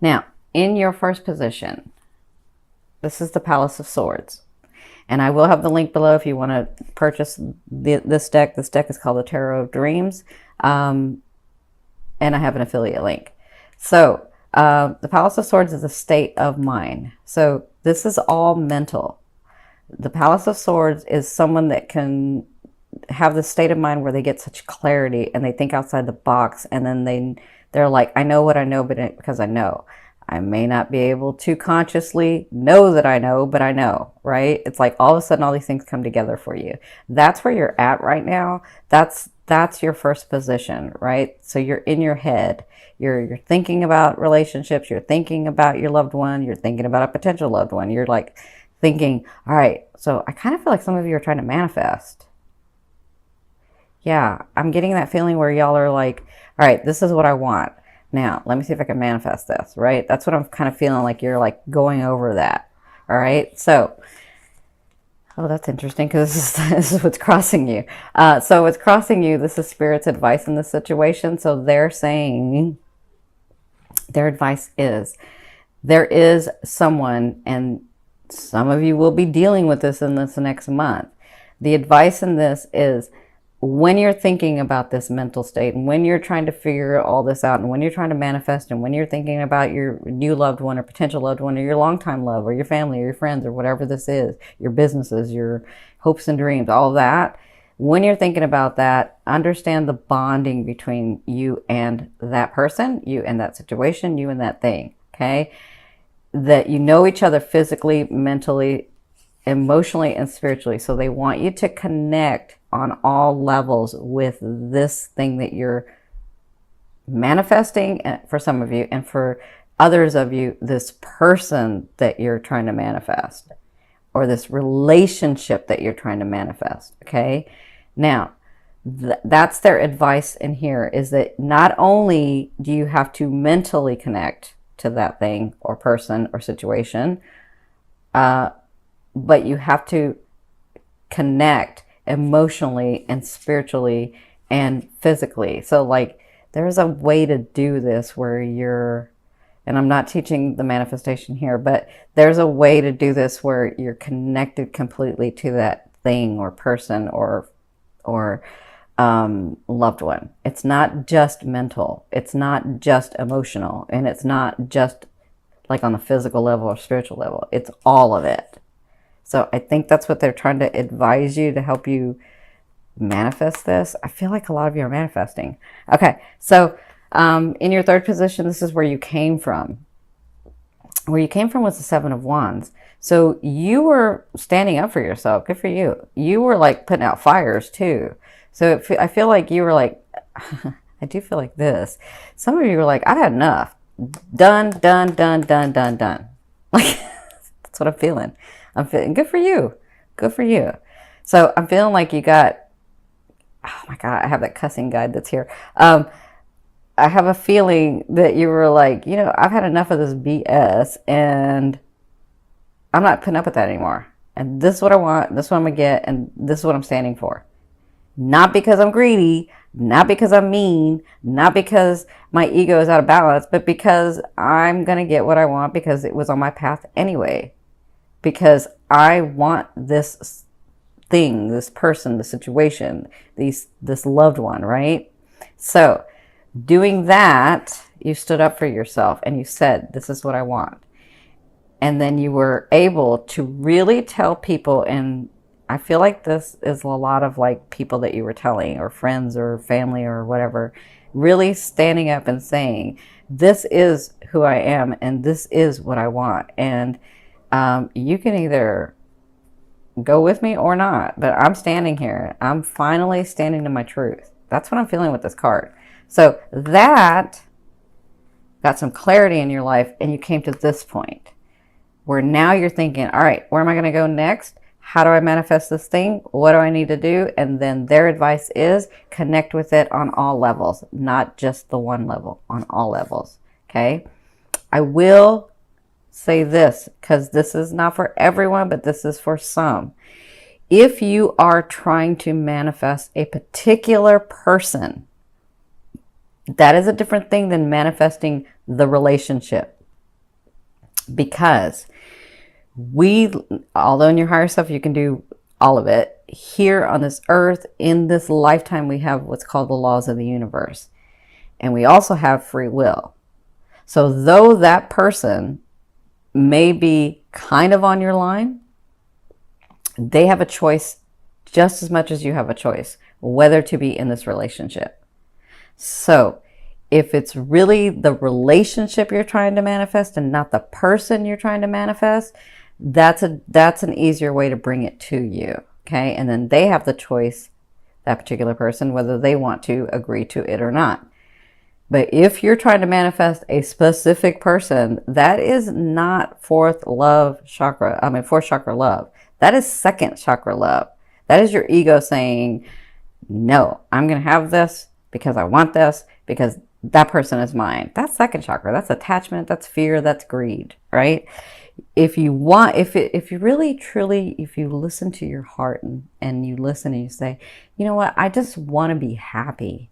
Now, in your first position, this is the Palace of Swords. And I will have the link below if you want to purchase this deck. This deck is called the Tarot of Dreams. And I have an affiliate link. So the Palace of Swords is a state of mind. So this is all mental. The Palace of Swords is someone that can have this state of mind where they get such clarity and they think outside the box, and then they're like, I know what I know, but because I know. I may not be able to consciously know that I know, but I know, right? It's like all of a sudden all these things come together for you. That's where you're at right now. That's your first position, right? So you're in your head. You're thinking about relationships. You're thinking about your loved one. You're thinking about a potential loved one. You're like thinking, all right, so I kind of feel like some of you are trying to manifest. Yeah, I'm getting that feeling where y'all are like, all right, this is what I want. Now, let me see if I can manifest this, right? That's what I'm kind of feeling like you're like going over that. All right. So, oh, that's interesting because this is what's crossing you. So what's crossing you, this is Spirit's advice in this situation. So they're saying, their advice is, there is someone, and some of you will be dealing with this in this next month. The advice in this is, when you're thinking about this mental state, and when you're trying to figure all this out, and when you're trying to manifest, and when you're thinking about your new loved one or potential loved one or your longtime love or your family or your friends or whatever this is, your businesses, your hopes and dreams, all of that, when you're thinking about that, understand the bonding between you and that person, you and that situation, you and that thing, okay? That you know each other physically, mentally, emotionally, and spiritually. So they want you to connect on all levels with this thing that you're manifesting for some of you, and for others of you, this person that you're trying to manifest, or this relationship that you're trying to manifest. Okay. Now, that's their advice in here, is that not only do you have to mentally connect to that thing or person or situation, but you have to connect emotionally and spiritually and physically. So like there's a way to do this where you're, and I'm not teaching the manifestation here, but there's a way to do this where you're connected completely to that thing or person or loved one. It's not just mental. It's not just emotional. And it's not just like on the physical level or spiritual level. It's all of it. So I think that's what they're trying to advise you to help you manifest this. I feel like a lot of you are manifesting. Okay, so in your third position, this is where you came from. Where you came from was the Seven of Wands. So you were standing up for yourself. Good for you. You were like putting out fires too. So I feel like you were like, I do feel like this. Some of you were like, I've had enough. Done, done, done, done, done, done. Like, that's what I'm feeling. I'm feeling good for you. Good for you. So I'm feeling like you got, oh my God, I have that cussing guide that's here. I have a feeling that you were like, you know, I've had enough of this BS and I'm not putting up with that anymore. And this is what I want. This is what I'm going to get. And this is what I'm standing for. Not because I'm greedy, not because I'm mean, not because my ego is out of balance, but because I'm going to get what I want because it was on my path anyway. Because I want this thing, this person, the situation, this loved one, right? So doing that, you stood up for yourself and you said, this is what I want. And then you were able to really tell people, and I feel like this is a lot of like people that you were telling, or friends or family or whatever, really standing up and saying, this is who I am and this is what I want. And you can either go with me or not, but I'm standing here. I'm finally standing to my truth. That's what I'm feeling with this card. So that got some clarity in your life, and you came to this point where now you're thinking, all right, where am I going to go next? How do I manifest this thing? What do I need to do? And then their advice is connect with it on all levels, not just the one level, on all levels. Okay. I will say this, because this is not for everyone, but this is for some. If you are trying to manifest a particular person, that is a different thing than manifesting the relationship. because although in your higher self you can do all of it, here on this earth, in this lifetime, we have what's called the laws of the universe. And we also have free will. So though that person may be kind of on your line, they have a choice just as much as you have a choice whether to be in this relationship. So if it's really the relationship you're trying to manifest and not the person you're trying to manifest, that's an easier way to bring it to you. Okay. And then they have the choice, that particular person, whether they want to agree to it or not. But if you're trying to manifest a specific person, that is not fourth chakra love. That is second chakra love. That is your ego saying, no, I'm going to have this because I want this, because that person is mine. That's second chakra. That's attachment. That's fear. That's greed, right? If you really truly, if you listen to your heart and you listen and you say, you know what, I just want to be happy.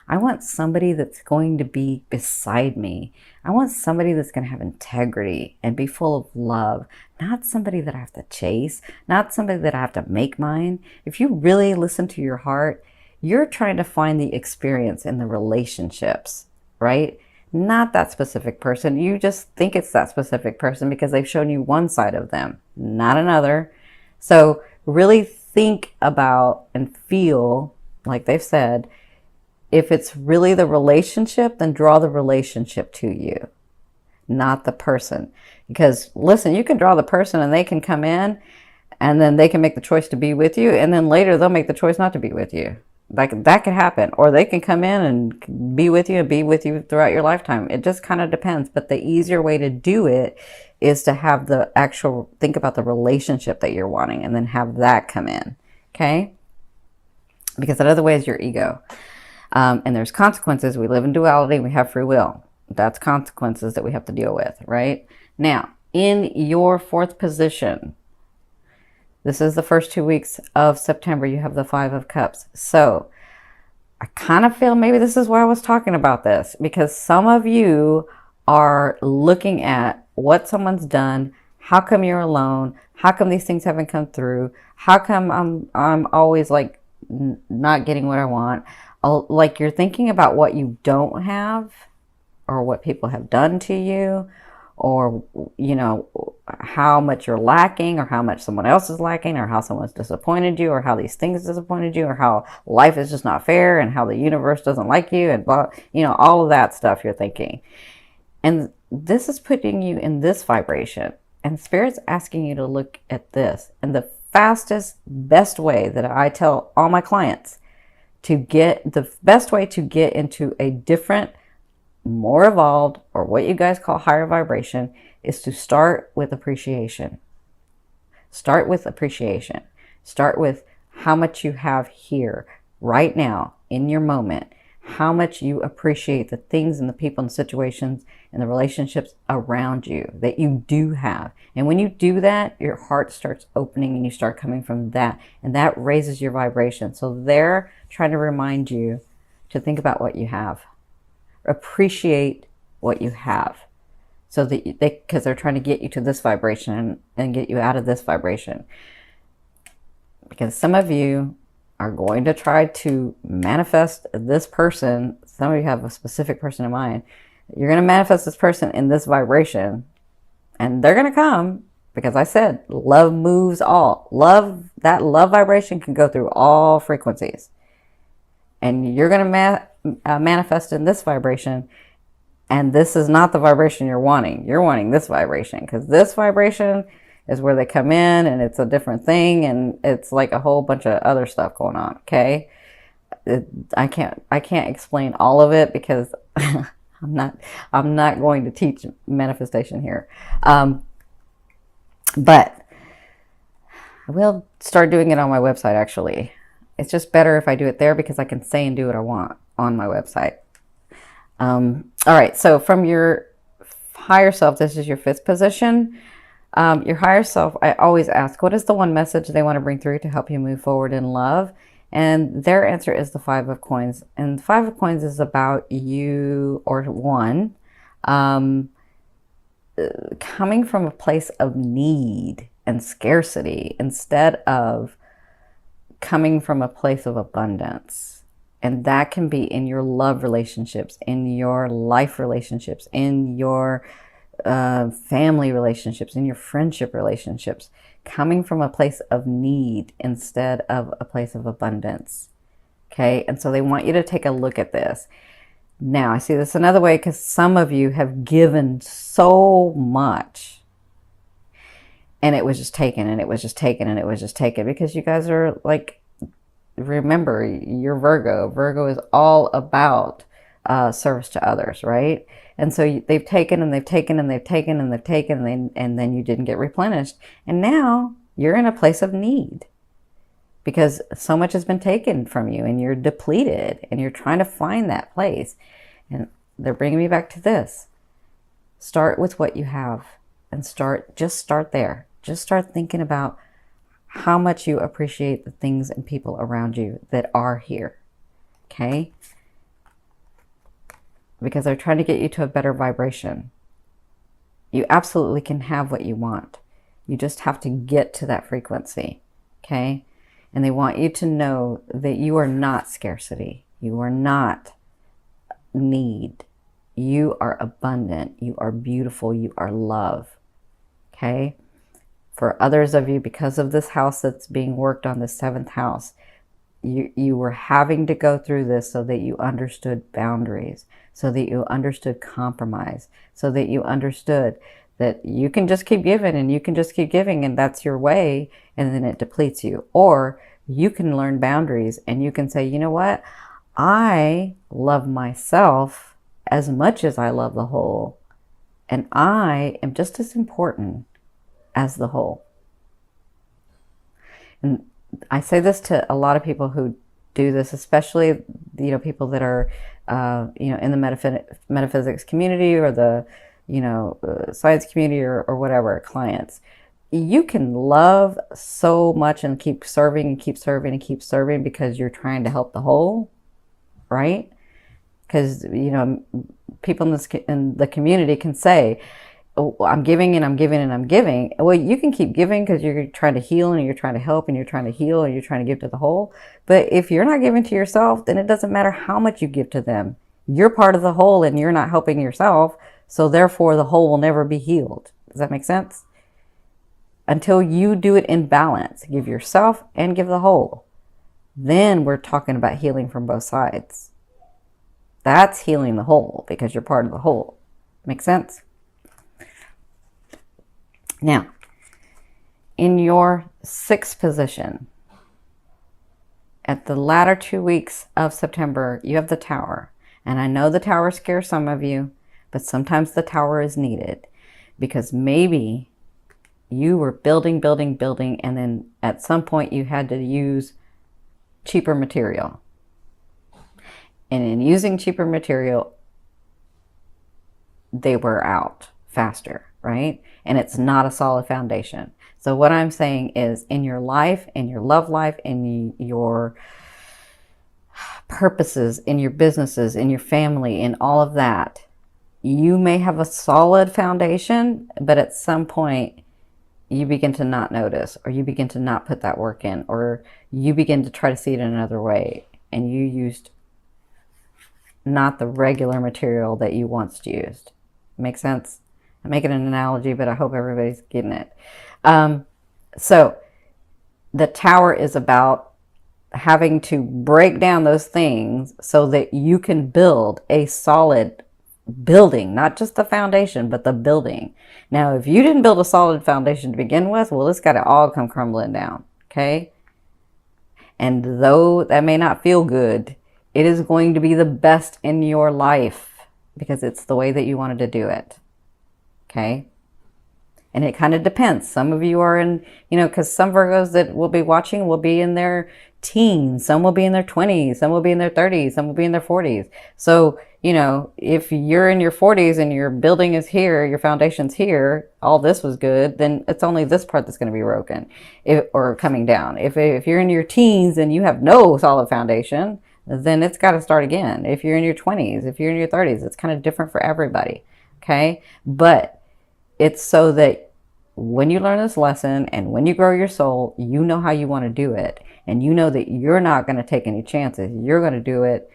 I want somebody that's going to be beside me. I want somebody that's going to have integrity and be full of love, not somebody that I have to chase, not somebody that I have to make mine. If you really listen to your heart, you're trying to find the experience in the relationships, right? Not that specific person. You just think it's that specific person because they've shown you one side of them, not another. So really think about and feel, like they've said, if it's really the relationship, then draw the relationship to you, not the person. Because listen, you can draw the person and they can come in and then they can make the choice to be with you. And then later they'll make the choice not to be with you. Like that could happen. Or they can come in and be with you and be with you throughout your lifetime. It just kind of depends. But the easier way to do it is to have think about the relationship that you're wanting and then have that come in. Okay? Because that other way is your ego. And there's consequences. We live in duality. We have free will. That's consequences that we have to deal with, right? Now, in your fourth position, this is the first 2 weeks of September. You have the 5 of Cups. So I kind of feel maybe this is why I was talking about this, because some of you are looking at what someone's done. How come you're alone? How come these things haven't come through? How come I'm always like not getting what I want? Like you're thinking about what you don't have or what people have done to you, or, you know, how much you're lacking or how much someone else is lacking, or how someone's disappointed you, or how these things disappointed you, or how life is just not fair and how the universe doesn't like you, and blah, you know, all of that stuff you're thinking. And this is putting you in this vibration, and Spirit's asking you to look at this. And the fastest, best way that I tell all my clients the best way to get into a different, more evolved, or what you guys call higher vibration, is to start with appreciation. Start with appreciation. Start with how much you have here, right now, in your moment. How much you appreciate the things and the people and situations and the relationships around you that you do have. And when you do that, your heart starts opening and you start coming from that. And that raises your vibration. So they're trying to remind you to think about what you have. Appreciate what you have. So that because they're trying to get you to this vibration and get you out of this vibration. Because some of you are going to try to manifest this person. Some of you have a specific person in mind. You're going to manifest this person in this vibration, and they're going to come, because I said love moves all. That love vibration can go through all frequencies, and you're going to manifest in this vibration. And this is not the vibration you're wanting. You're wanting this vibration, because this vibration is where they come in, and it's a different thing, and it's like a whole bunch of other stuff going on. Okay, I can't explain all of it because I'm not going to teach manifestation here, but I will start doing it on my website. Actually, it's just better if I do it there, because I can say and do what I want on my website. All right, so from your higher self, this is your 5th position. Your higher self, I always ask, what is the one message they want to bring through to help you move forward in love? And their answer is the 5 of Coins. And the 5 of Coins is about you, or one, coming from a place of need and scarcity instead of coming from a place of abundance. And that can be in your love relationships, in your life relationships, in your family relationships, in your friendship relationships, coming from a place of need instead of a place of abundance. Okay, and so they want you to take a look at this. Now, I see this another way because some of you have given so much and it was just taken and it was just taken and it was just taken because you guys are like, remember, you're Virgo. Virgo is all about service to others, right? And so they've taken and they've taken and they've taken and they've taken and then you didn't get replenished. And now you're in a place of need because so much has been taken from you and you're depleted and you're trying to find that place. And they're bringing me back to this. Start with what you have and just start there. Just start thinking about how much you appreciate the things and people around you that are here. Okay? Because they're trying to get you to a better vibration. You absolutely can have what you want. You just have to get to that frequency. Okay? And they want you to know that you are not scarcity. You are not need. You are abundant. You are beautiful. You are love. Okay? For others of you, because of this house that's being worked on, the 7th house, you were having to go through this so that you understood boundaries, so that you understood compromise, so that you understood that you can just keep giving and you can just keep giving and that's your way and then it depletes you. Or you can learn boundaries and you can say, you know what? I love myself as much as I love the whole. And I am just as important as the whole. And I say this to a lot of people who do this, especially, people that are, in the metaphysics community or the, science community or whatever, clients. You can love so much and keep serving and keep serving and keep serving because you're trying to help the whole, right? Because, people in the community can say, oh, I'm giving and I'm giving and I'm giving. Well, you can keep giving because you're trying to heal and you're trying to help and you're trying to heal and you're trying to give to the whole. But if you're not giving to yourself, then it doesn't matter how much you give to them. You're part of the whole and you're not helping yourself. So therefore the whole will never be healed. Does that make sense? Until you do it in balance, give yourself and give the whole. Then we're talking about healing from both sides. That's healing the whole because you're part of the whole. Make sense? Now, in your 6th position, at the latter 2 weeks of September, you have the Tower. And I know the Tower scares some of you, but sometimes the Tower is needed because maybe you were building, and then at some point you had to use cheaper material. And in using cheaper material, they wear out faster, right? And it's not a solid foundation. So what I'm saying is in your life, in your love life, in your purposes, in your businesses, in your family, in all of that, you may have a solid foundation, but at some point you begin to not notice, or you begin to not put that work in, or you begin to try to see it in another way, and you used not the regular material that you once used. Make sense? I'm making an analogy, but I hope everybody's getting it. So the Tower is about having to break down those things so that you can build a solid building, not just the foundation, but the building. Now, if you didn't build a solid foundation to begin with, well, it's got to all come crumbling down, okay? And though that may not feel good, it is going to be the best in your life because it's the way that you wanted to do it, okay? And it kind of depends. Some of you are in, because some Virgos that will be watching will be in their teens. Some will be in their 20s. Some will be in their 30s. Some will be in their 40s. So, if you're in your 40s and your building is here, your foundation's here, all this was good, then it's only this part that's going to be broken or coming down. If you're in your teens and you have no solid foundation, then it's got to start again. If you're in your 20s, if you're in your 30s, it's kind of different for everybody. Okay. But It's so that when you learn this lesson and when you grow your soul, you know how you want to do it. And you know that you're not going to take any chances. You're going to do it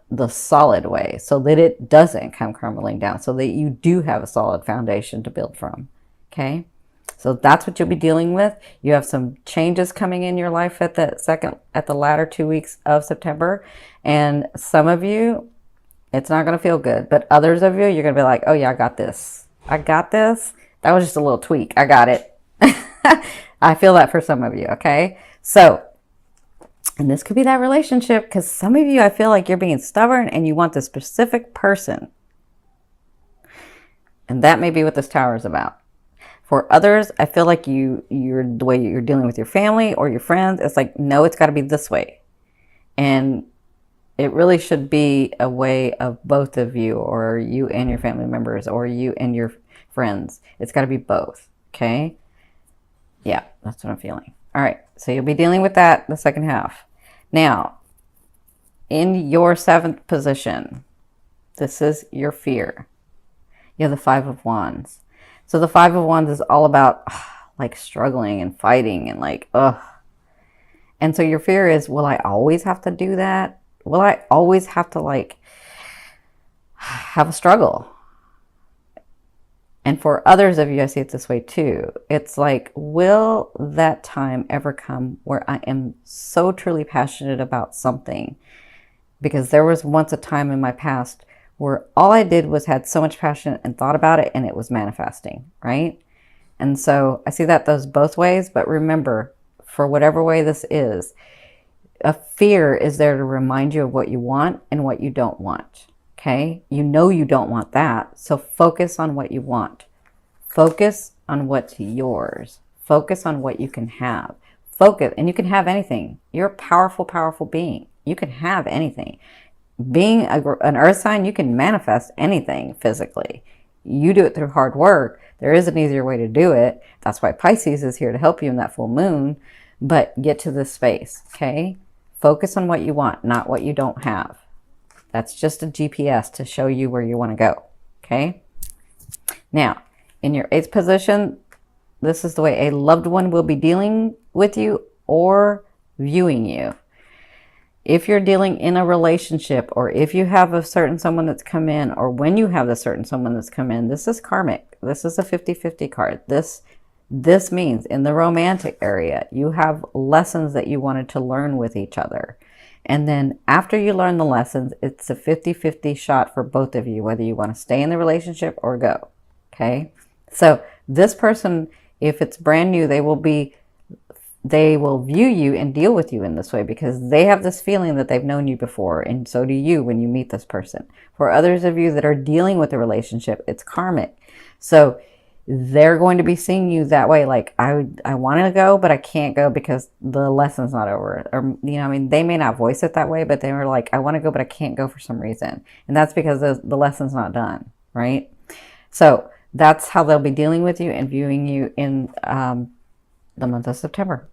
the solid way so that it doesn't come crumbling down, so that you do have a solid foundation to build from. Okay? So that's what you'll be dealing with. You have some changes coming in your life at the latter 2 weeks of September. And some of you, it's not going to feel good. But others of you, you're going to be like, oh yeah, I got this. I got this. That was just a little tweak. I got it. I feel that for some of you. Okay. So, and this could be that relationship, because some of you, I feel like you're being stubborn and you want the specific person. And that may be what this tower is about. For others, I feel like you're the way you're dealing with your family or your friends, it's like, no, it's got to be this way. And it really should be a way of both of you, or you and your family members, or you and your friends. It's got to be both. Okay. Yeah, that's what I'm feeling. All right. So you'll be dealing with that the second half. Now, in your 7th position, this is your fear. You have the 5 of Wands. So the 5 of Wands is all about like struggling and fighting and like, ugh. And so your fear is, will I always have to do that? Will I always have to like have a struggle? And for others of you, I see it this way too. It's like, will that time ever come where I am so truly passionate about something? Because there was once a time in my past where all I did was had so much passion and thought about it, and it was manifesting, right? And so I see that those both ways. But remember, for whatever way this is, a fear is there to remind you of what you want and what you don't want. Okay? You know you don't want that. So focus on what you want. Focus on what's yours. Focus on what you can have. Focus, and you can have anything. You're a powerful, powerful being. You can have anything. Being an earth sign, you can manifest anything physically. You do it through hard work. There is an easier way to do it. That's why Pisces is here to help you in that full moon. But get to this space, okay? Focus on what you want, not what you don't have. That's just a GPS to show you where you want to go, okay? Now, in your 8th position, this is the way a loved one will be dealing with you or viewing you. If you're dealing in a relationship, or if you have a certain someone that's come in, or when you have a certain someone that's come in, this is karmic. This is a 50-50 card. This means in the romantic area, you have lessons that you wanted to learn with each other. And then after you learn the lessons, it's a 50-50 shot for both of you, whether you want to stay in the relationship or go. Okay? So this person, if it's brand new, they will view you and deal with you in this way because they have this feeling that they've known you before, and so do you when you meet this person. For others of you that are dealing with a relationship, it's karmic. So they're going to be seeing you that way, like, I want to go, but I can't go because the lesson's not over. Or, they may not voice it that way, but they were like, I want to go, but I can't go for some reason. And that's because the lesson's not done, right? So that's how they'll be dealing with you and viewing you in the month of September.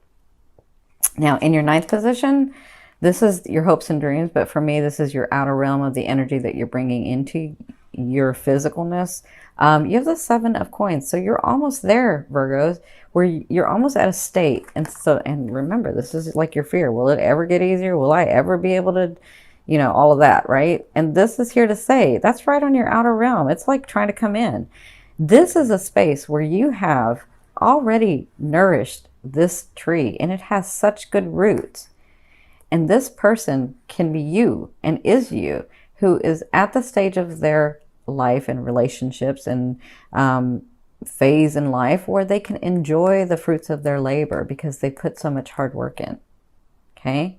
Now, in your 9th position, this is your hopes and dreams, but for me, this is your outer realm of the energy that you're bringing into your physicalness. You have the 7 of coins, so you're almost there, Virgos, where you're almost at a state. And remember, this is like your fear. Will it ever get easier? Will I ever be able to, all of that, right? And this is here to say, that's right on your outer realm. It's like trying to come in. This is a space where you have already nourished this tree, and it has such good roots. And this person can be you and is you, who is at the stage of their life and relationships and phase in life where they can enjoy the fruits of their labor because they put so much hard work in. Okay?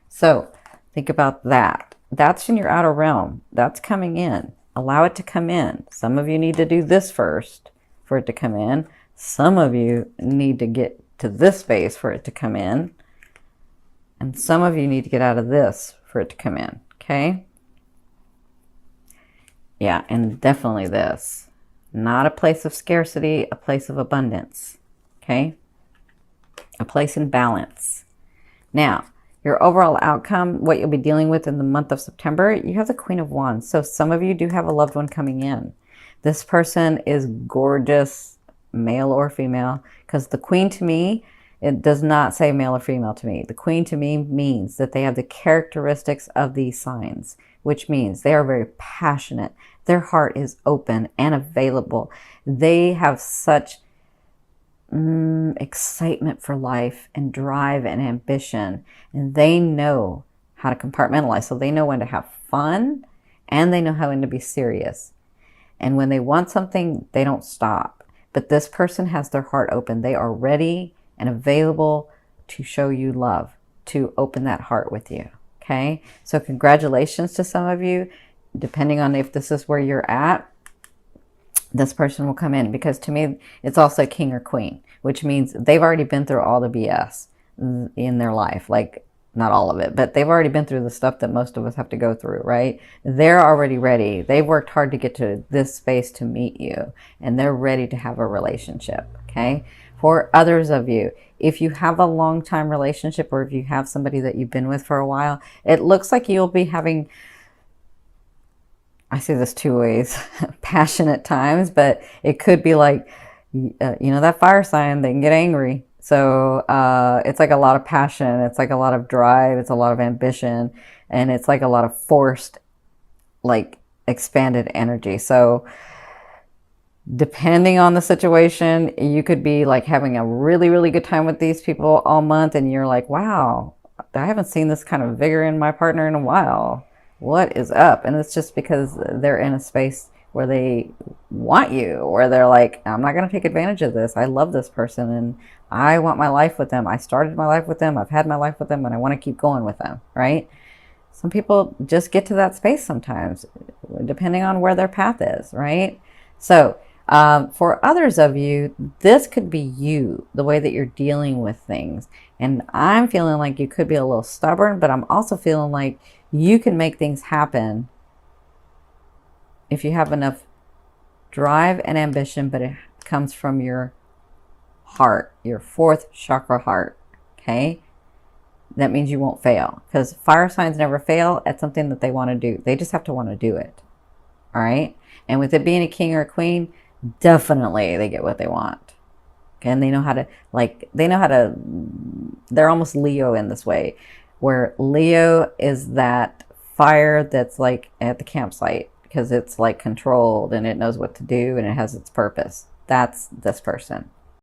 So think about that. That's in your outer realm. That's coming in. Allow it to come in. Some of you need to do this first for it to come in. Some of you need to get to this space for it to come in. And some of you need to get out of this for it to come in. Okay? Yeah, and definitely this. Not a place of scarcity, a place of abundance. Okay? A place in balance. Now, your overall outcome, what you'll be dealing with in the month of September, you have the Queen of Wands. So some of you do have a loved one coming in. This person is gorgeous, male or female, because the queen to me, it does not say male or female to me. The queen to me means that they have the characteristics of these signs, which means they are very passionate. Their heart is open and available. They have such excitement for life and drive and ambition, and they know how to compartmentalize. So they know when to have fun and they know how when to be serious. And when they want something, they don't stop. But this person has their heart open. They are ready and available to show you love, to open that heart with you. Okay? So congratulations to some of you. Depending on if this is where you're at, this person will come in, because to me, it's also king or queen, which means they've already been through all the BS in their life. Like, not all of it, but they've already been through the stuff that most of us have to go through, right? They're already ready. They've worked hard to get to this space to meet you, and they're ready to have a relationship, okay? For others of you, if you have a long-time relationship, or if you have somebody that you've been with for a while, it looks like you'll be having, I say this two ways, passionate times, but it could be like, that fire sign, they can get angry. So it's like a lot of passion. It's like a lot of drive. It's a lot of ambition. And it's like a lot of forced, like expanded energy. So depending on the situation, you could be like having a really, really good time with these people all month. And you're like, wow, I haven't seen this kind of vigor in my partner in a while. What is up? And it's just because they're in a space where they want you, where they're like, I'm not going to take advantage of this. I love this person and I want my life with them. I started my life with them. I've had my life with them and I want to keep going with them, right? Some people just get to that space sometimes, depending on where their path is, right? So for others of you, this could be you, the way that you're dealing with things. And I'm feeling like you could be a little stubborn, but I'm also feeling like you can make things happen if you have enough drive and ambition, but it comes from your heart, your fourth chakra heart, okay? That means you won't fail, because fire signs never fail at something that they want to do. They just have to want to do it, all right? And with it being a king or a queen, definitely they get what they want. Okay? And they know how to, they're almost Leo in this way, where Leo is that fire that's like at the campsite, because it's like controlled and it knows what to do and it has its purpose. That's this person.